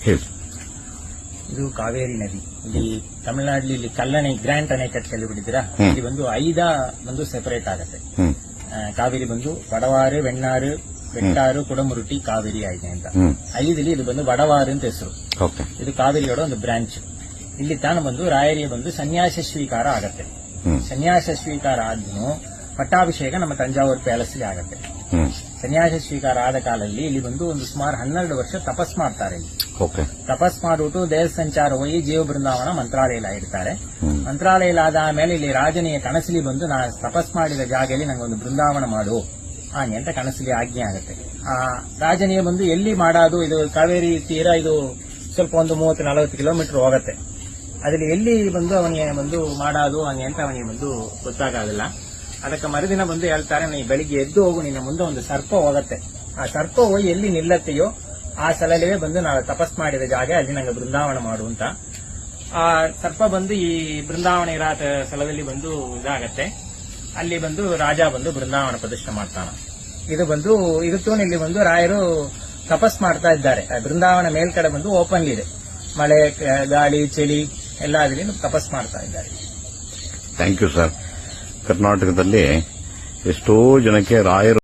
ಹೇಳಿ. ಇದು ಕಾವೇರಿ ನದಿ. ಇಲ್ಲಿ ತಮಿಳುನಾಡಲ್ಲಿ ಇಲ್ಲಿ ಕಲ್ಲಣೆ ಗ್ರ್ಯಾಂಟ್ ಅಣೆಕಟ್ಟು ಕೇಳಿಬಿಟ್ಟಿದ್ದೀರಾ? ಇಲ್ಲಿ ಒಂದು ಸೆಪರೇಟ್ ಆಗುತ್ತೆ. ಕಾವೇರಿ ಬಂದು ವಡವಾರು, ವೆಣ್ಣಾರು, ಬೆಟ್ಟಾರು, ಕುಡಮುರುಟಿ, ಕಾವೇರಿ ಆಯ್ಕೆ ಅಂತ 5 ಇದು ಬಂದು ವಡವಾರು ಅಂತ ಹೆಸರು. ಇದು ಕಾವೇರಿಯೋட ಒಂದು ಬ್ರಾಂಚ್. ಇಲ್ಲಿ ತಾನು ಬಂದು ರಾಯರಿಗೆ ಬಂದು ಸನ್ಯಾಸ ಸ್ವೀಕಾರ ಆಗತ್ತೆ. ಸನ್ಯಾಸ ಸ್ವೀಕಾರ ಆದ್ರೂ ಪಟ್ಟಾಭಿಷೇಕ ನಮ್ಮ ತಂಜಾವೂರು ಪ್ಯಾಲೇಸ್ ಆಗತ್ತೆ. ಸನ್ಯಾಸ ಸ್ವೀಕಾರ ಆದ ಕಾಲದಲ್ಲಿ ಇಲ್ಲಿ ಬಂದು ಒಂದು ಸುಮಾರು 12 ವರ್ಷ ತಪಸ್ ಮಾಡ್ತಾರೆ. ತಪಸ್ ಮಾಡಿಬಿಟ್ಟು ದೇಶ ಸಂಚಾರ ಹೋಗಿ ಜೀವ ಬೃಂದಾವನ ಮಂತ್ರಾಲಯ ಇಡ್ತಾರೆ. ಮಂತ್ರಾಲಯ ಆದ ಆಮೇಲೆ ಇಲ್ಲಿ ರಾಜನಿಗೆ ಕನಸಲಿ ಬಂದು ನಾ ತಪಸ್ ಮಾಡಿದ ಜಾಗದಲ್ಲಿ ನಂಗೊಂದು ಬೃಂದಾವನ ಮಾಡು ಹಾಗೆ ಅಂತ ಕನಸಲಿ ಆಜ್ಞೆ ಆಗುತ್ತೆ. ಆ ರಾಜನಿಗೆ ಬಂದು ಎಲ್ಲಿ ಮಾಡೋದು, ಇದು ಕಾವೇರಿ ತೀರ, ಇದು ಸ್ವಲ್ಪ ಒಂದು 30-40 ಕಿಲೋಮೀಟರ್ ಹೋಗುತ್ತೆ. ಅದ್ರಲ್ಲಿ ಎಲ್ಲಿ ಬಂದು ಅವನಿಗೆ ಬಂದು ಮಾಡೋದು ಹಂಗೆ ಅಂತ ಅವನಿಗೆ ಬಂದು ಗೊತ್ತಾಗೋದಿಲ್ಲ. ಅದಕ್ಕೆ ಮರುದಿನ ಬಂದು ಹೇಳ್ತಾರೆ, ನೀ ಬೆಳಿಗ್ಗೆ ಎದ್ದು ಹೋಗು, ನಿನ್ನ ಮುಂದೆ ಒಂದು ಸರ್ಪ ಹೋಗತ್ತೆ. ಆ ಸರ್ಪ ಹೋಗಿ ಎಲ್ಲಿ ನಿಲ್ಲತ್ತೆಯೋ ಆ ಸ್ಥಳದಲ್ಲೇ ಬಂದು ನಾವು ತಪಸ್ ಮಾಡಿದ ಜಾಗ, ಅಲ್ಲಿ ನಂಗೆ ಬೃಂದಾವನ ಮಾಡು ಅಂತ. ಆ ಸರ್ಪ ಬಂದು ಈ ಬೃಂದಾವನ ಇರೋ ಸ್ಥಳದಲ್ಲಿ ಬಂದು ಇದಾಗತ್ತೆ. ಅಲ್ಲಿ ಬಂದು ರಾಜ ಬಂದು ಬೃಂದಾವನ ಪ್ರದರ್ಶನ ಮಾಡ್ತಾನ. ಇದು ಬಂದು ಇದಕ್ಕೂ ಇಲ್ಲಿ ಬಂದು ರಾಯರು ತಪಸ್ ಮಾಡ್ತಾ ಇದ್ದಾರೆ. ಬೃಂದಾವನ ಮೇಲ್ಕಡೆ ಬಂದು ಓಪನ್ ಇದೆ, ಮಳೆ ಗಾಳಿ ಚಳಿ ಎಲ್ಲ ಅದರಲ್ಲಿ ತಪಸ್ ಮಾಡ್ತಾ ಇದ್ದಾರೆ. Thank you sir. ಕರ್ನಾಟಕದಲ್ಲಿ ಎಷ್ಟೋ ಜನಕ್ಕೆ ರಾಯರು